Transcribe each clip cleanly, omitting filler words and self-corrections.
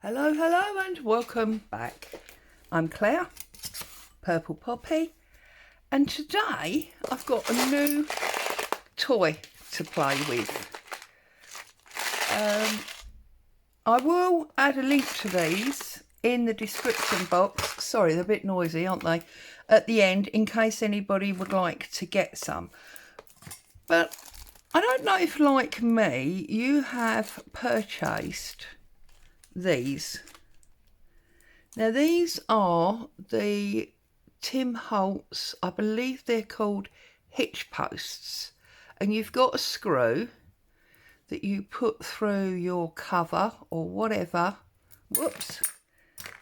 Hello, hello and welcome back. I'm Claire, Purple Poppy, and today I've got a new toy to play with. I will add a link to these in the description box. Sorry, they're a bit noisy, aren't they? At the end, in case anybody would like to get some. But I don't know if, like me, you have purchased these. Now these are the Tim Holtz, I believe they're called hitch posts, and you've got a screw that you put through your cover or whatever. Whoops.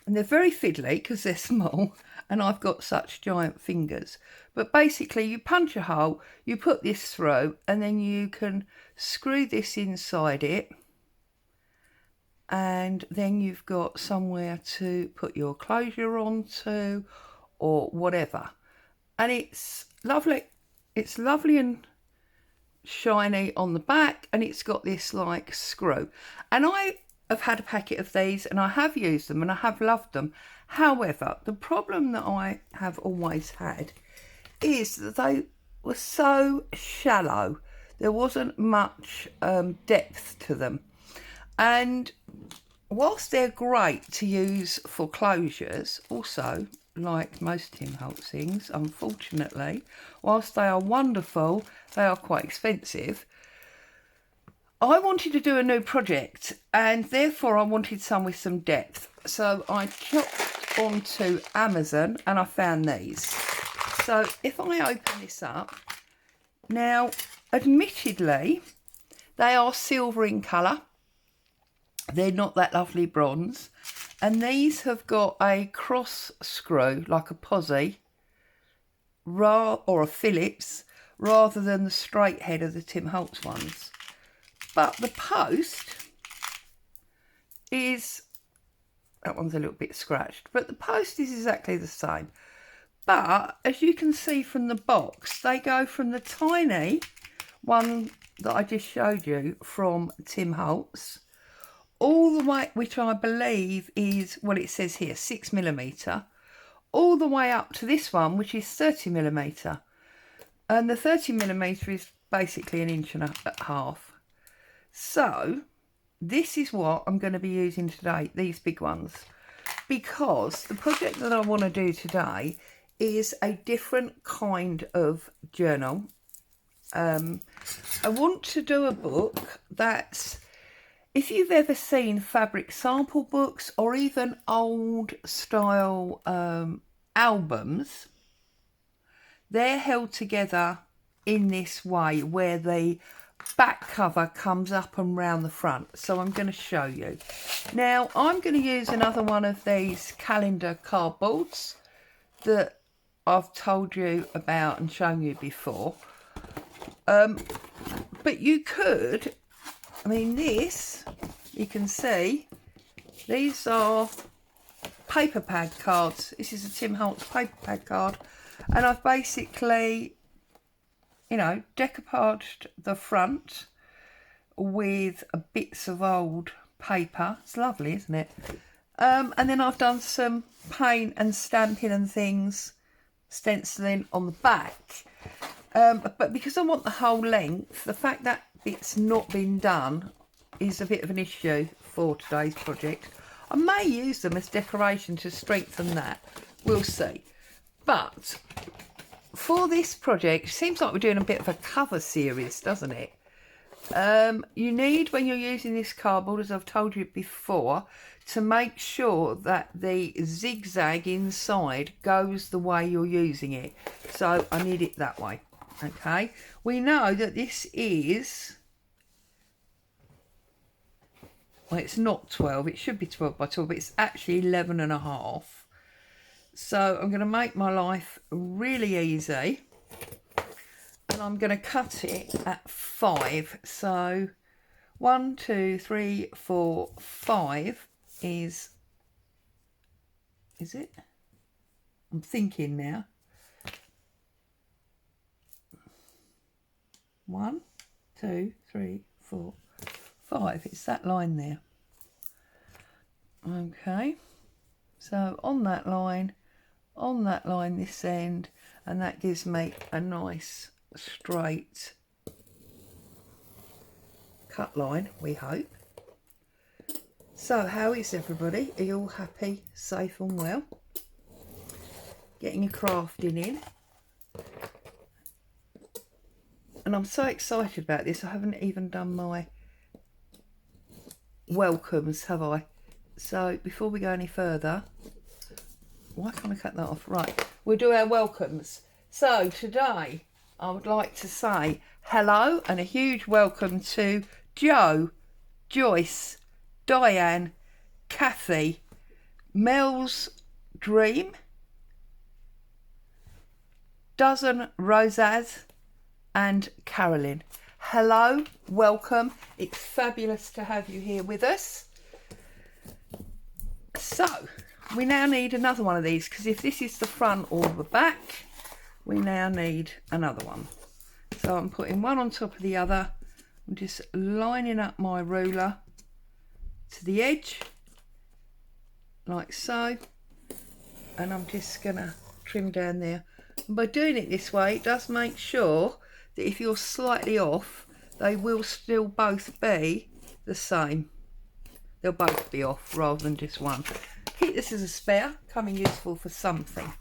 And they're very fiddly because they're small and I've got such giant fingers. But basically you punch a hole, you put this through, and then you can screw this inside it. And then you've got somewhere to put your closure onto or whatever. And it's lovely. It's lovely and shiny on the back, and it's got this like screw. And I have had a packet of these and I have used them and I have loved them. However, the problem that I have always had is that they were so shallow. There wasn't much depth to them. And whilst they're great to use for closures, also, like most Tim Holtz things, unfortunately, whilst they are wonderful, they are quite expensive. I wanted to do a new project and therefore I wanted some with some depth. So I chopped onto Amazon and I found these. So if I open this up, now admittedly, they are silver in colour. They're not that lovely bronze. And these have got a cross screw, like a posi, or a Phillips, rather than the straight head of the Tim Holtz ones. But the post is, that one's a little bit scratched, but the post is exactly the same. But as you can see from the box, they go from the tiny one that I just showed you from Tim Holtz, all the way, which I believe is, well, it says here 6mm, all the way up to this one, which is 30mm. And the 30mm is basically 1.5 inches. So this is what I'm going to be using today, these big ones, because the project that I want to do today is a different kind of journal. I want to do a book that's, if you've ever seen fabric sample books or even old style albums, they're held together in this way where the back cover comes up and round the front. So I'm going to show you. Now I'm going to use another one of these calendar cardboards that I've told you about and shown you before. But you could, I mean, this, you can see, these are paper pad cards. This is a Tim Holtz paper pad card. And I've basically, you know, decoupaged the front with bits of old paper. It's lovely, isn't it? And then I've done some paint and stamping and things, stenciling on the back. But because I want the whole length, the fact that it's not been done is a bit of an issue for today's project. I may use them as decoration to strengthen that. We'll see. But for this project, it seems like we're doing a bit of a cover series, doesn't it? You need, when you're using this cardboard, as I've told you before, to make sure that the zigzag inside goes the way you're using it. So I need it that way. Okay, we know that this is, well, it's not 12, it should be 12 by 12, but it's actually 11.5. So I'm going to make my life really easy and I'm going to cut it at 5. So 1, 2, 3, 4, 5 is it? I'm thinking now. 1, 2, 3, 4, 5. It's that line there. Okay, so on that line this end, and that gives me a nice straight cut line, we hope. So how is everybody? Are you all happy, safe and well? Getting your crafting in. And I'm so excited about this. I haven't even done my welcomes, have I? So before we go any further, why can't I cut that off? Right, we'll do our welcomes. So today I would like to say hello and a huge welcome to Jo, Joyce, Diane, Kathy, Mel's Dream, Dozen Rosaz and Carolyn. Hello, welcome. It's fabulous to have you here with us. So we now need another one of these, because if this is the front or the back, we now need another one. So I'm putting one on top of the other. I'm just lining up my ruler to the edge like so, and I'm just gonna trim down there. And by doing it this way, it does make sure that if you're slightly off, they will still both be the same. They'll both be off rather than just one. Keep this as a spare, coming useful for something.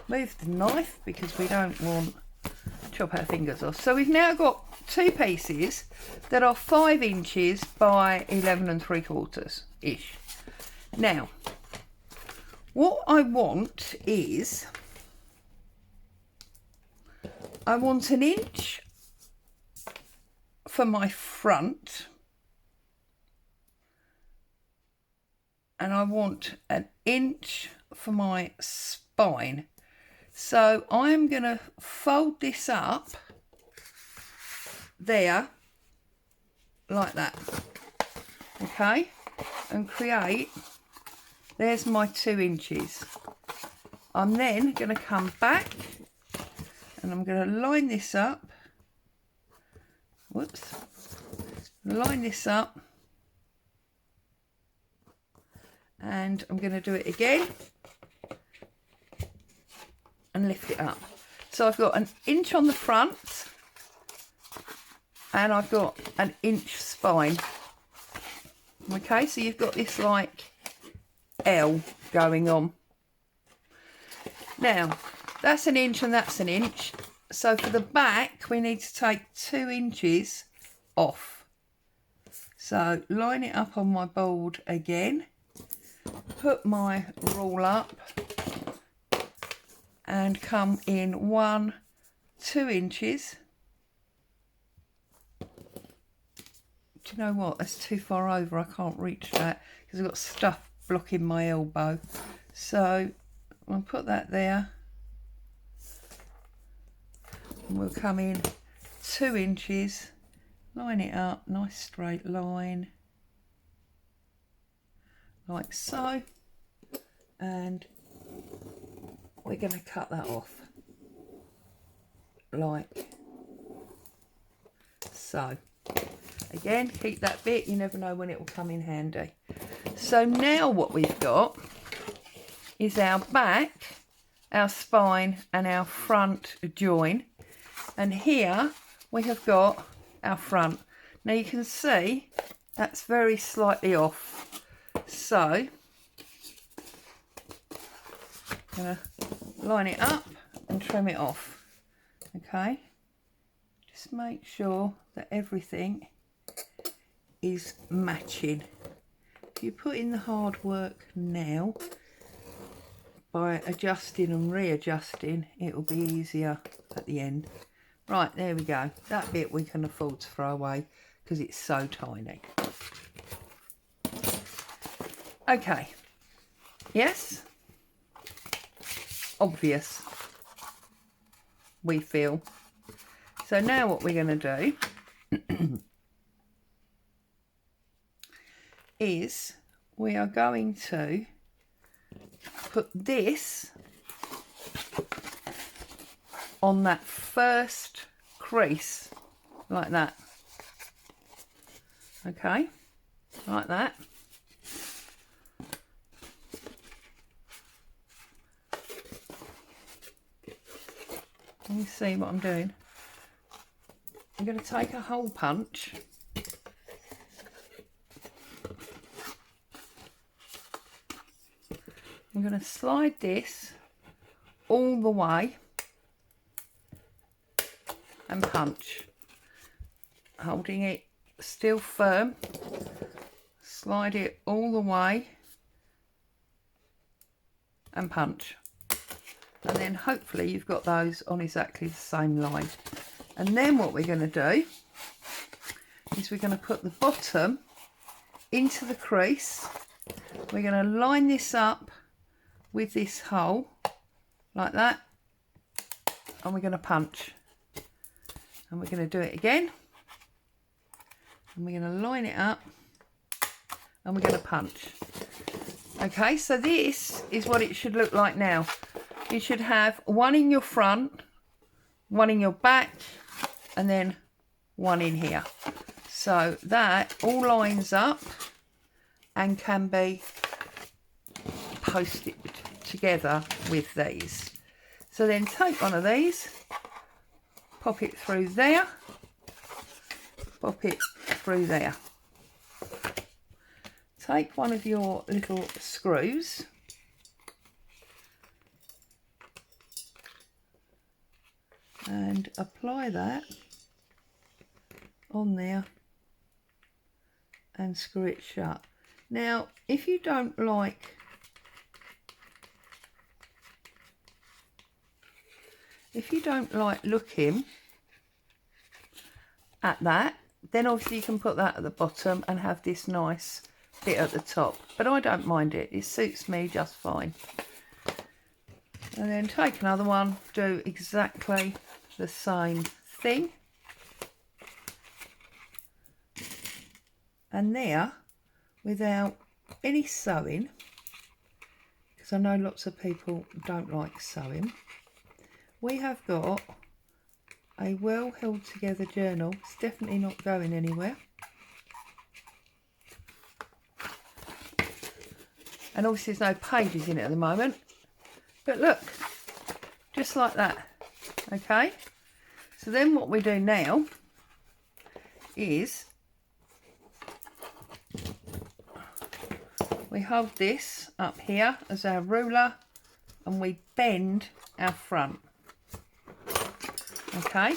Move the knife because we don't want to chop our fingers off. So we've now got two pieces that are 5 inches by 11 3/4 ish. Now, what I want is, I want 1 inch for my front, and I want 1 inch for my spine. So I'm going to fold this up there like that, okay, and create, there's my 2 inches. I'm then going to come back and I'm going to line this up, whoops, line this up, and I'm going to do it again and lift it up. So I've got 1 inch on the front and I've got 1 inch spine. Okay, so you've got this like L going on. Now that's 1 inch and that's 1 inch. So for the back we need to take 2 inches off. So line it up on my board again, put my rule up and come in 1, 2 inches. Do you know what? That's too far over. I can't reach that because I've got stuff blocking my elbow. So I'll put that there. And we'll come in 2 inches, line it up, nice straight line, like so. And we're going to cut that off like so. Again, keep that bit, you never know when it will come in handy. So now what we've got is our back, our spine and our front join, and here we have got our front. Now you can see that's very slightly off, so I'm going to line it up and trim it off. Okay, just make sure that everything is matching. If you put in the hard work now by adjusting and readjusting, it will be easier at the end. Right, there we go. That bit we can afford to throw away because it's so tiny. Okay, yes, obvious, we feel. So now what we're going to do is we are going to put this on that first crease like that. Okay, like that. Can you see what I'm doing? I'm going to take a hole punch. I'm going to slide this all the way and punch, holding it still firm. Slide it all the way and punch, and then hopefully you've got those on exactly the same line. And then what we're going to do is we're going to put the bottom into the crease. We're going to line this up with this hole like that, and we're going to punch, and we're going to do it again, and we're going to line it up, and we're going to punch. Okay, so this is what it should look like now. You should have one in your front, one in your back, and then one in here. So that all lines up and can be posted together with these. So then take one of these, pop it through there, pop it through there. Take one of your little screws and apply that on there and screw it shut. Now, if you don't like looking at that, then obviously you can put that at the bottom and have this nice bit at the top, but I don't mind it. It suits me just fine. And then take another one, do exactly the same thing, and there, without any sewing, because I know lots of people don't like sewing, we have got a well held together journal. It's definitely not going anywhere. And obviously there's no pages in it at the moment, but look, just like that. Okay, so then what we do now is we hold this up here as our ruler and we bend our front. Okay,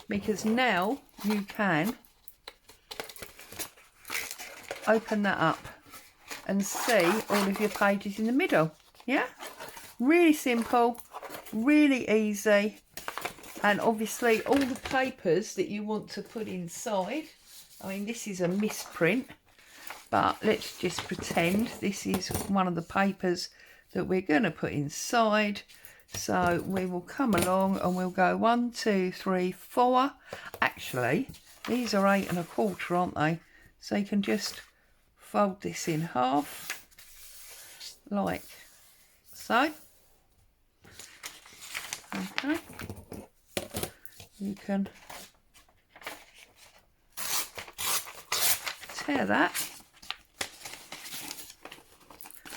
because now you can open that up and see all of your pages in the middle. Yeah, really simple, really easy. And obviously all the papers that you want to put inside, I mean, this is a misprint, but let's just pretend this is one of the papers that we're going to put inside. So we will come along and we'll go 1, 2, 3, 4. Actually, these are 8 1/4, aren't they? So you can just fold this in half, like so. Okay. You can tear that.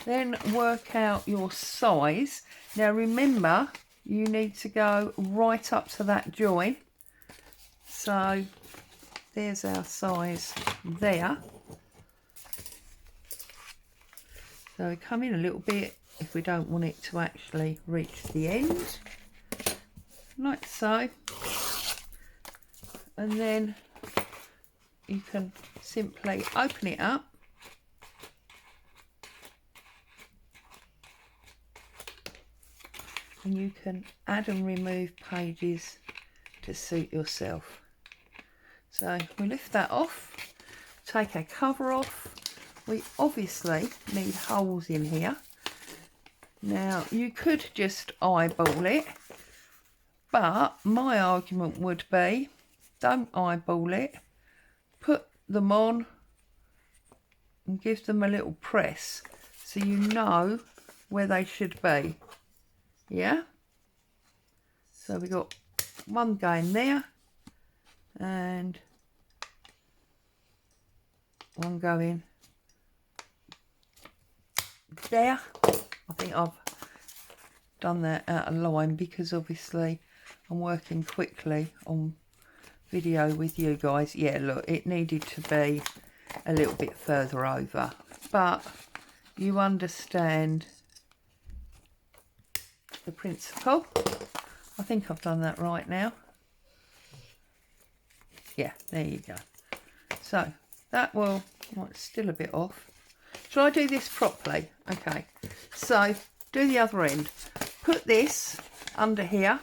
Then work out your size. Now remember, you need to go right up to that join. So there's our size there. So we come in a little bit if we don't want it to actually reach the end, like so. And then you can simply open it up and you can add and remove pages to suit yourself. So we lift that off, take our cover off. We obviously need holes in here. Now you could just eyeball it, but my argument would be don't eyeball it, put them on and give them a little press so you know where they should be. Yeah, so we got one going there and one going there. I think I've done that out of line because obviously I'm working quickly on video with you guys. Yeah, look, it needed to be a little bit further over, but you understand the principle. I think I've done that right now. Yeah, there you go. So that will, well, it's still a bit off. Shall I do this properly? Okay, so do the other end. Put this under here,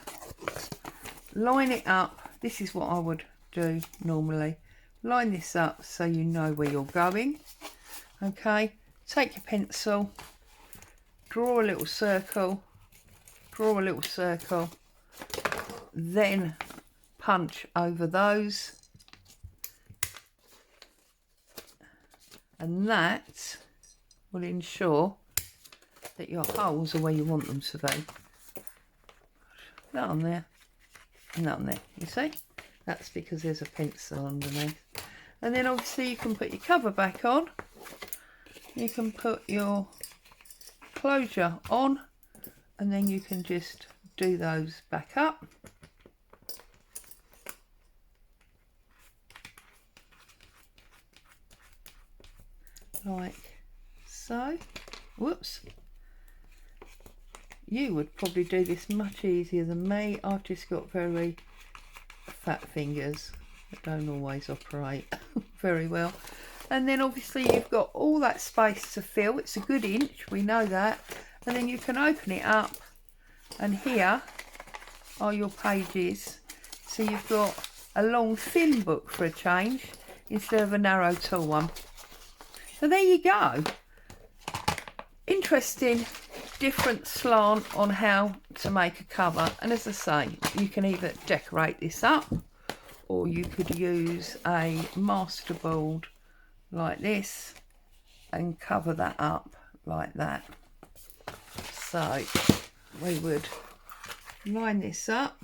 line it up. This is what I would do normally. Line this up so you know where you're going. Okay, take your pencil, draw a little circle, draw a little circle, then punch over those, and that will ensure that your holes are where you want them to be. That on there, and that on there, you see? That's because there's a pencil underneath. And then obviously you can put your cover back on. You can put your closure on, and then you can just do those back up. Like so. Whoops. You would probably do this much easier than me. I've just got very fat fingers that don't always operate very well. And then obviously you've got all that space to fill. It's a good inch, we know that. And then you can open it up, and here are your pages. So you've got a long thin book for a change instead of a narrow tall one. So there you go. Interesting, different slant on how to make a cover. And as I say, you can either decorate this up, or you could use a masterboard like this and cover that up like that. So we would line this up.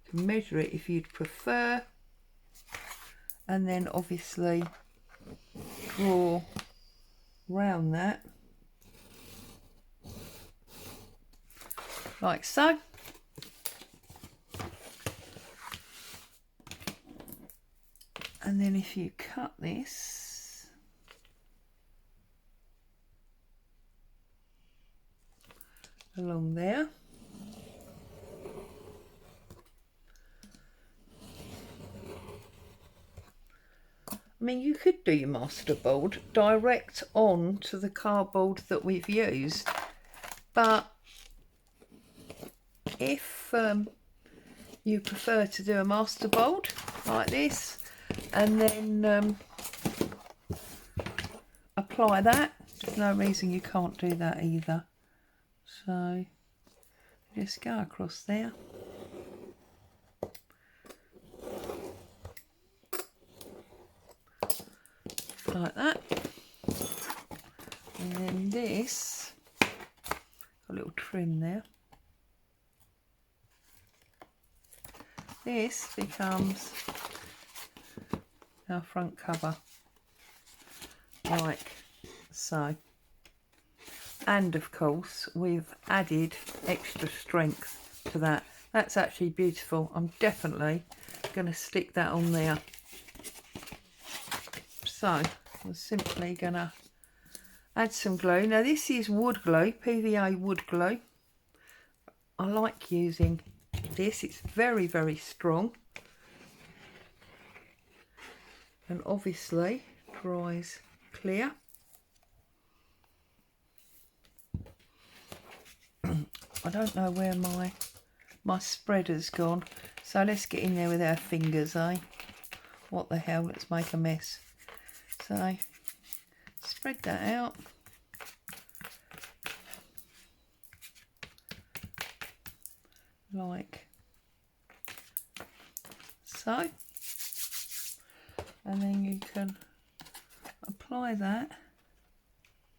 You can measure it if you'd prefer, and then obviously draw round that like so. And then if you cut this along there, I mean, you could do your masterboard direct on to the cardboard that we've used, but if you prefer to do a masterboard like this and then apply that, there's no reason you can't do that either. So just go across there. Like that. And then this, a little trim there. This becomes our front cover, like so. And of course, we've added extra strength to that. That's actually beautiful. I'm definitely going to stick that on there. So I'm simply going to add some glue. Now this is wood glue, PVA wood glue. I like using this. It's very, very strong. And obviously dries clear. I don't know where my spreader's gone. So let's get in there with our fingers, eh? What the hell, let's make a mess. So spread that out. Like so. And then you can apply that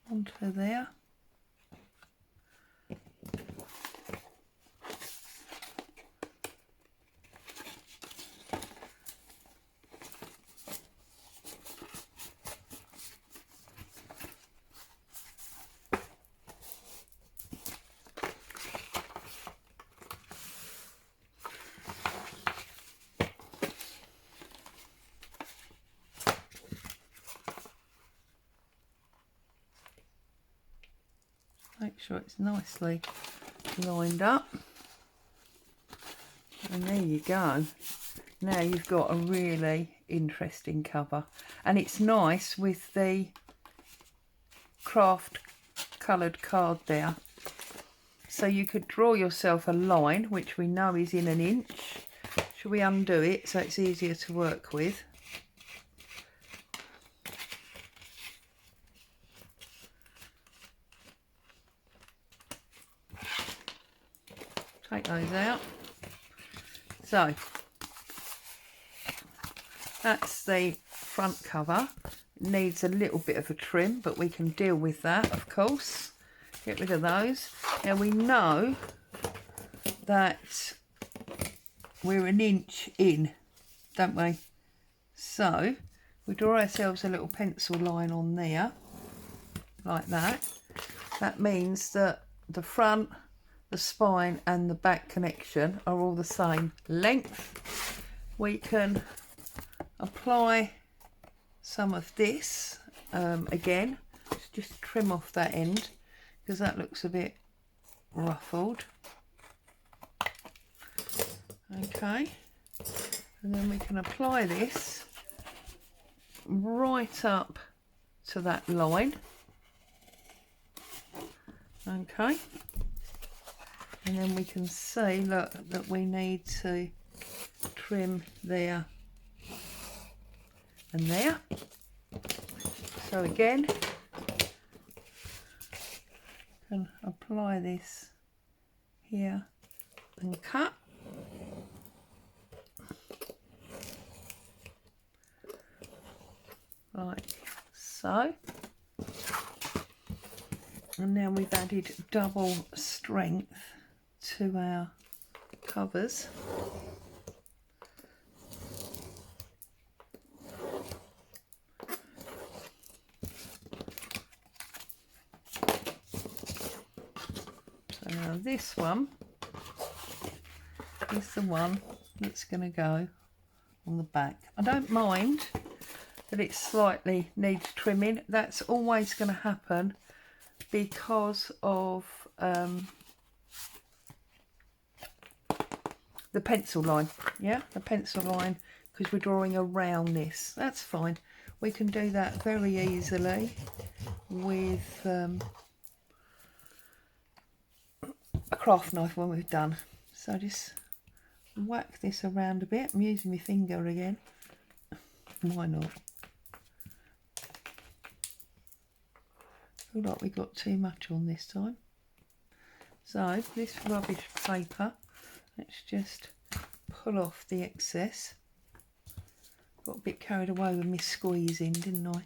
onto there. sure it's nicely lined up. And there you go. Now you've got a really interesting cover, and it's nice with the craft coloured card there. So you could draw yourself a line, which we know is in 1 inch. Shall we undo it so it's easier to work with? Take those out. So that's the front cover. It needs a little bit of a trim, but we can deal with that, of course. Get rid of those. Now we know that we're 1 inch in, don't we? So we draw ourselves a little pencil line on there, like that. That means that the front, the spine and the back connection are all the same length. We can apply some of this again, just trim off that end because that looks a bit ruffled. Okay, and then we can apply this right up to that line. Okay, and then we can see, look, that we need to trim there and there. So again, can apply this here and cut. Like so. And now we've added double strength to our covers. So now this one is the one that's going to go on the back. I don't mind that it slightly needs trimming. That's always going to happen because of the pencil line. Yeah, the pencil line, because we're drawing around this. That's fine. We can do that very easily with a craft knife when we've done. So just whack this around a bit. I'm using my finger again. Why not? Feel like we got too much on this time. So this rubbish paper, let's just pull off the excess. Got a bit carried away with me squeezing, didn't I?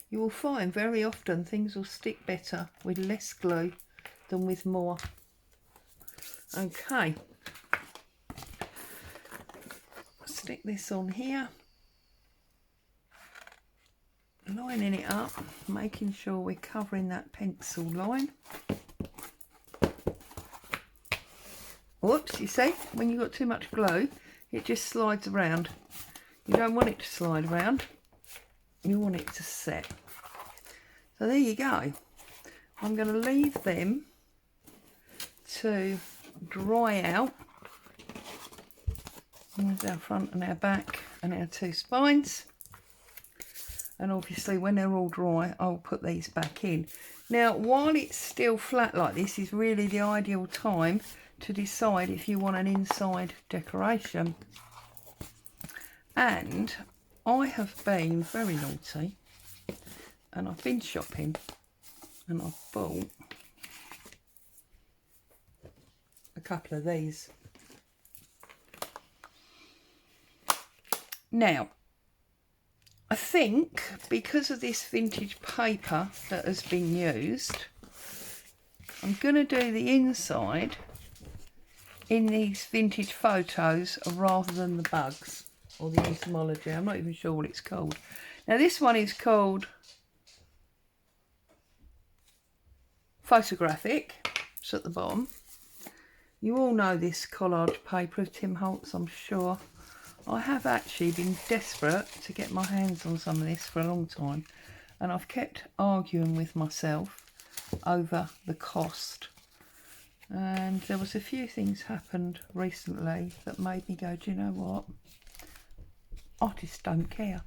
You will find very often things will stick better with less glue than with more. Okay, stick this on here, lining it up, making sure we're covering that pencil line. Whoops, you see, when you've got too much glue, it just slides around. You don't want it to slide around, you want it to set. So there you go. I'm going to leave them to dry out. There's our front and our back and our two spines. And obviously when they're all dry, I'll put these back in. Now, while it's still flat like this is really the ideal time to decide if you want an inside decoration. And I have been very naughty and I've been shopping and I've bought a couple of these. Now, I think because of this vintage paper that has been used, I'm going to do the inside in these vintage photos rather than the bugs or the entomology. I'm not even sure what it's called. Now this one is called Photographic. It's at the bottom. You all know this collage paper of Tim Holtz, I'm sure. I have actually been desperate to get my hands on some of this for a long time, and I've kept arguing with myself over the cost. And there was a few things happened recently that made me go, do you know what? I just don't care.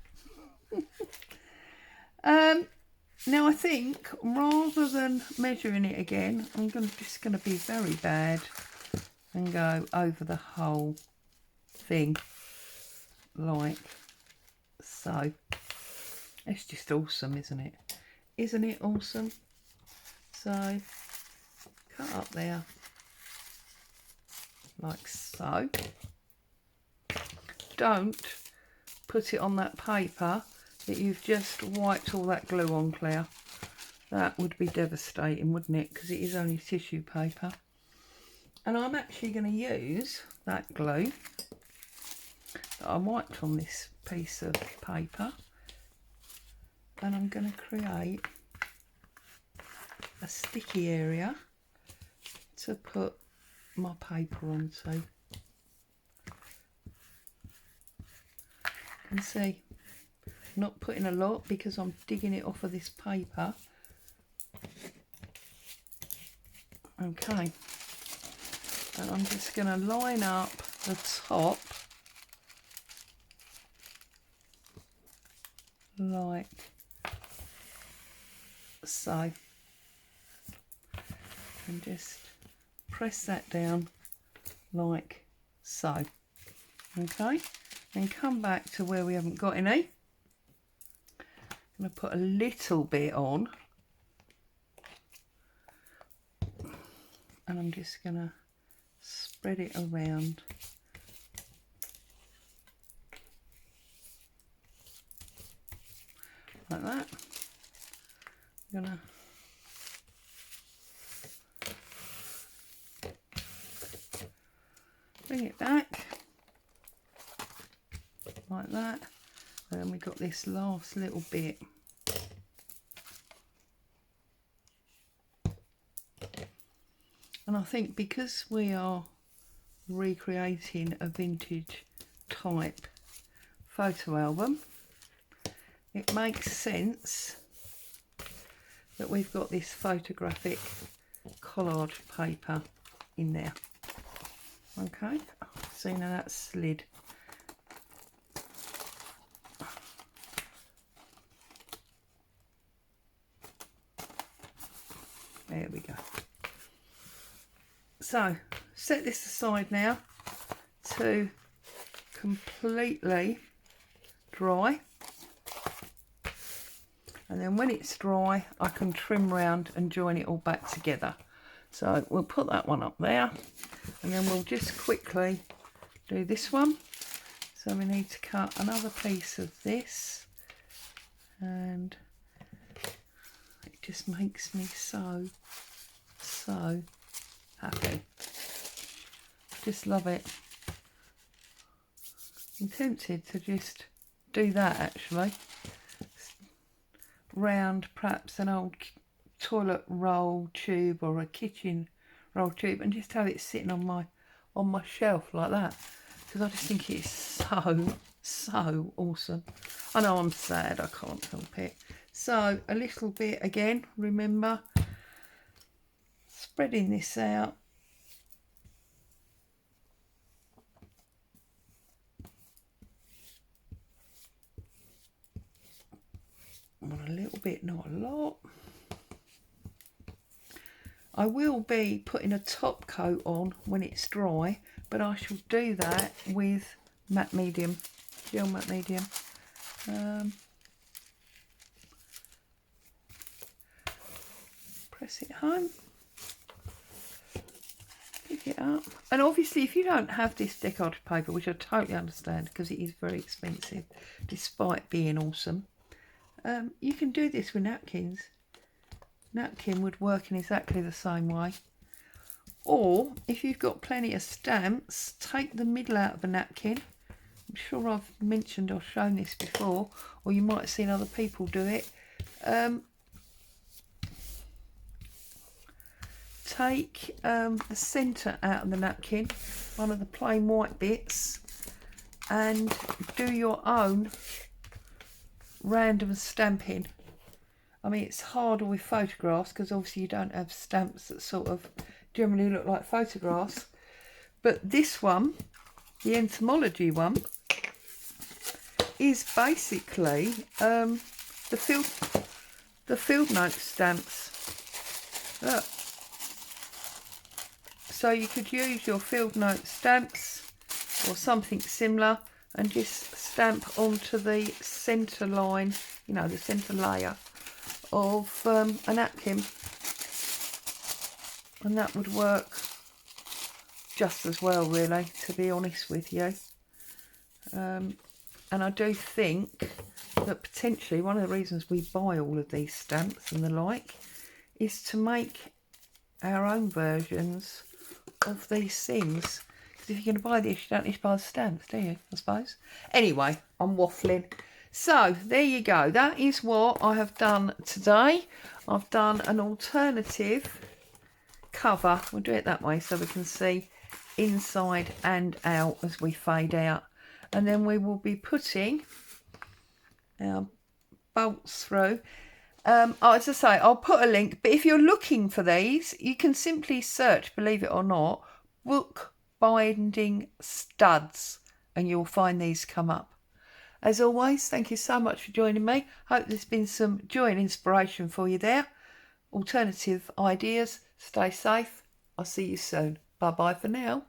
Now I think rather than measuring it again, I'm just going to be very bad and go over the whole thing like so. It's just awesome, isn't it? Isn't it awesome? So cut up there like so. Don't put it on that paper that you've just wiped all that glue on, Claire. That would be devastating, wouldn't it? Because it is only tissue paper. And I'm actually going to use that glue that I wiped on this piece of paper, and I'm going to create a sticky area to put my paper onto. And see, I'm not putting a lot because I'm digging it off of this paper. Okay, and I'm just going to line up the top like so, and just press that down like so. Okay, then come back to where we haven't got any. I'm going to put a little bit on, and I'm just going to spread it around like that. I'm going to bring it back like that, and then we got this last little bit. And I think because we are recreating a vintage type photo album, it makes sense that we've got this photographic collage paper in there. Okay, so now that's slid. There we go. So set this aside now to completely dry, and then when it's dry I can trim round and join it all back together. So we'll put that one up there, and then we'll just quickly do this one. So we need to cut another piece of this, and it just makes me so happy. Just love it. I'm tempted to just do that actually. Round perhaps an old toilet roll tube or a kitchen roll tube, and just have it sitting on my shelf like that, because I just think it's so awesome. I know I'm sad, I can't help it. So a little bit again, remember, spreading this out. A little bit, not a lot. I will be putting a top coat on when it's dry, but I shall do that with matte medium, gel matte medium. Press it home, pick it up, and obviously if you don't have this decorative paper, which I totally understand because it is very expensive despite being awesome, you can do this with napkins. Napkin would work in exactly the same way. Or if you've got plenty of stamps, take the middle out of a napkin. I'm sure I've mentioned or shown this before, or you might have seen other people do it. Take the centre out of the napkin, one of the plain white bits, and do your own random stamping I mean, it's harder with photographs because obviously you don't have stamps that sort of generally look like photographs. But this one, the entomology one, is basically the field note stamps. Look. So you could use your field note stamps or something similar and just stamp onto the centre line, you know, the centre layer of a napkin, and that would work just as well, really, to be honest with you. And I do think that potentially one of the reasons we buy all of these stamps and the like is to make our own versions of these things. Because if you're going to buy this, you don't need to buy the stamps, do you, I suppose? Anyway, I'm waffling. So, there you go. That is what I have done today. I've done an alternative cover. We'll do it that way so we can see inside and out as we fade out. And then we will be putting our bolts through. As I say, I'll put a link, but if you're looking for these, you can simply search, believe it or not, book binding studs, and you'll find these come up. As always, thank you so much for joining me. Hope there's been some joy and inspiration for you there. Alternative ideas. Stay safe. I'll see you soon. Bye bye for now.